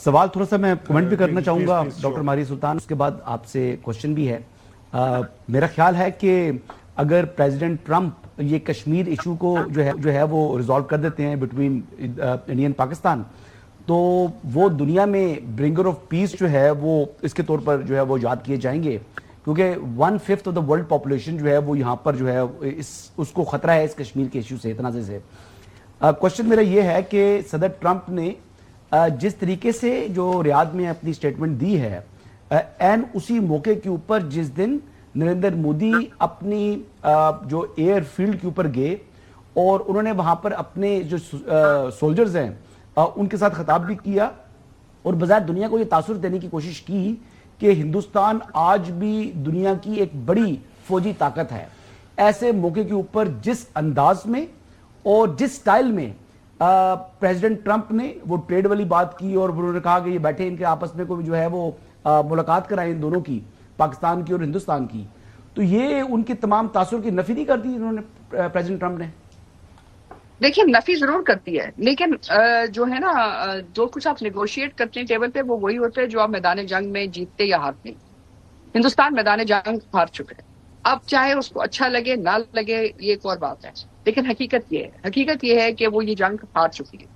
سوال تھوڑا سا میں کمنٹ بھی کرنا چاہوں گا ڈاکٹر ماہری سلطان، اس کے بعد آپ سے کوشچن بھی ہے. میرا خیال ہے کہ اگر پریزیڈنٹ ٹرمپ یہ کشمیر ایشو کو جو ہے وہ ریزالو کر دیتے ہیں بٹوین انڈیا اینڈ پاکستان، تو وہ دنیا میں برنگر آف پیس جو ہے وہ اس کے طور پر جو ہے وہ یاد کیے جائیں گے، کیونکہ 1/5 آف دا ورلڈ پاپولیشن جو ہے وہ یہاں پر جو ہے اس کو خطرہ ہے اس کشمیر کے ایشو سے، تنازع سے. کوشچن میرا یہ ہے کہ صدر ٹرمپ نے جس طریقے سے جو ریاض میں اپنی سٹیٹمنٹ دی ہے، این اسی موقع کے اوپر جس دن نریندر مودی اپنی جو ایئر فیلڈ کے اوپر گئے اور انہوں نے وہاں پر اپنے جو سولجرز ہیں ان کے ساتھ خطاب بھی کیا اور بظاہر دنیا کو یہ تاثر دینے کی کوشش کی کہ ہندوستان آج بھی دنیا کی ایک بڑی فوجی طاقت ہے. ایسے موقع کے اوپر جس انداز میں اور جس سٹائل میں پریزیڈنٹ ٹرمپ نے وہ ٹریڈ والی بات کی اور انہوں نے کہا کہ یہ بیٹھے ان کے آپس میں کوئی جو ہے وہ ملاقات کرائیں ان دونوں کی، پاکستان کی اور ہندوستان کی، تو یہ ان کی تمام تاثر کی نفی نہیں کرتی انہوں نے پریزیڈنٹ ٹرمپ نے؟ دیکھیں نفی ضرور کرتی ہے، لیکن جو ہے نا جو کچھ آپ نیگوشیٹ کرتے ہیں ٹیبل پہ وہ وہی ہوتے ہیں جو آپ میدان جنگ میں جیتتے یا ہارتے. ہندوستان میدان جنگ ہار چکے ہیں. اب چاہے اس کو اچھا لگے نہ لگے یہ ایک اور بات ہے، لیکن حقیقت یہ ہے کہ وہ یہ جنگ ہار چکی ہے.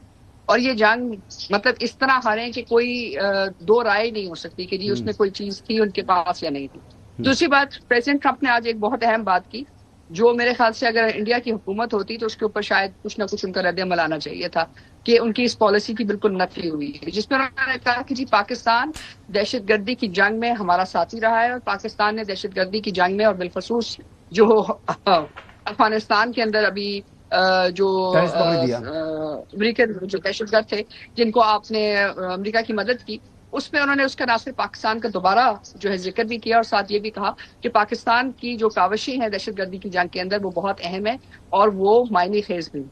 اور یہ جنگ مطلب اس طرح ہارے کہ کوئی دو رائے نہیں ہو سکتی کہ جی اس میں کوئی چیز تھی ان کے پاس یا نہیں تھی. دوسری بات، پریزیڈنٹ ٹرمپ نے آج ایک بہت اہم بات کی جو میرے خیال سے اگر انڈیا کی حکومت ہوتی تو اس کے اوپر شاید کچھ نہ کچھ ان کا رد عمل آنا چاہیے تھا، کہ ان کی اس پالیسی کی بالکل نفی ہوئی ہے جس میں انہوں نے کہا کہ جی پاکستان دہشت گردی کی جنگ میں ہمارا ساتھی رہا ہے اور پاکستان نے دہشت گردی کی جنگ میں اور بالخصوص جو افغانستان کے اندر ابھی جو امریکن جو دہشت گرد تھے جن کو آپ نے امریکہ کی مدد کی، اس میں انہوں نے اس کا نہ صرف پاکستان کا دوبارہ جو ہے ذکر بھی کیا اور ساتھ یہ بھی کہا کہ پاکستان کی جو کاوشیں ہیں دہشت گردی کی جنگ کے اندر وہ بہت اہم ہے اور وہ معنی خیز بھی.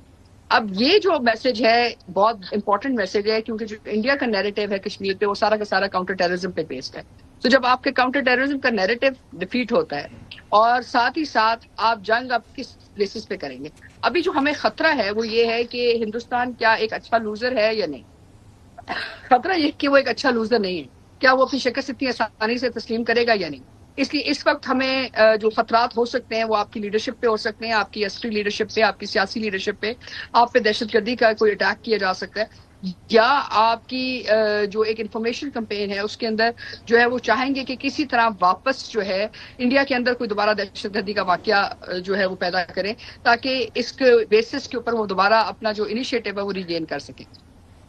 اب یہ جو میسج ہے بہت امپورٹنٹ میسج ہے، کیونکہ جو انڈیا کا نیریٹو ہے کشمیر پہ وہ سارا کا سارا کاؤنٹر ٹیررزم پہ بیسڈ ہے. تو جب آپ کے کاؤنٹر ٹیررزم کا نیریٹو ڈیفیٹ ہوتا ہے اور ساتھ ہی ساتھ آپ جنگ آپ کس بیسس پہ کریں گے. ابھی جو ہمیں خطرہ ہے وہ یہ ہے کہ ہندوستان کیا ایک اچھا لوزر ہے یا نہیں. خطرہ یہ کہ وہ ایک اچھا لوزر نہیں ہے. کیا وہ اپنی شکست اتنی آسانی سے تسلیم کرے گا یا نہیں. اس لیے اس وقت ہمیں جو خطرات ہو سکتے ہیں وہ آپ کی لیڈرشپ پہ ہو سکتے ہیں، آپ کی عسکری لیڈرشپ پہ، آپ کی سیاسی لیڈرشپ پہ، آپ پہ دہشت گردی کا کوئی اٹیک کیا جا سکتا ہے، یا آپ کی جو ایک انفارمیشن کمپین ہے اس کے اندر جو ہے وہ چاہیں گے کہ کسی طرح واپس جو ہے انڈیا کے اندر کوئی دوبارہ دہشت گردی کا واقعہ جو ہے وہ پیدا کریں تاکہ اس کے بیسس کے اوپر وہ دوبارہ اپنا جو انیشیٹو ہے وہ ریگین کر سکیں.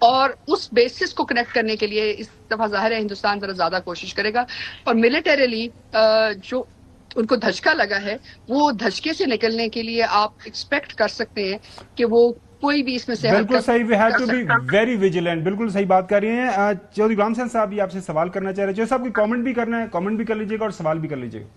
اور اس بیسس کو کنیکٹ کرنے کے لیے اس دفعہ ظاہر ہے ہندوستان ذرا زیادہ کوشش کرے گا اور ملیٹریلی جو ان کو دھچکا لگا ہے وہ دھچکے سے نکلنے کے لیے آپ ایکسپیکٹ کر سکتے ہیں کہ وہ کوئی بھی اس میں سے بالکل صحیح. We have to be very vigilant. بالکل صحیح بات کر رہی ہیں. چودھری غلام حسین صاحب بھی آپ سے سوال کرنا چاہ رہے ہیں. چودھری صاحب کوئی کامنٹ بھی کرنا ہے، کامنٹ بھی کر لیجیے گا اور سوال بھی کر لیجیے گا.